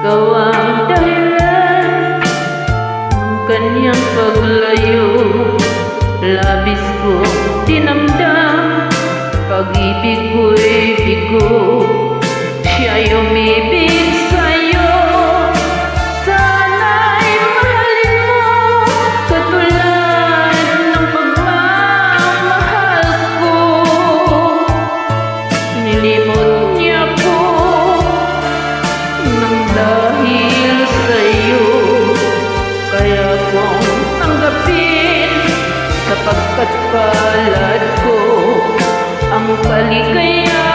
Ikaw ang dahilan ng kanyang paglayo. Labis kong dinamdam, pag-ibig ko'y bigo. Siya'y umibig sa'yo, sana'y mahalin mo katulad ng pagmamahal ko. Nilimot niya ko nang dahil sa'yo, kaya kong tanggapin sapagkat palad ko ang paligaya.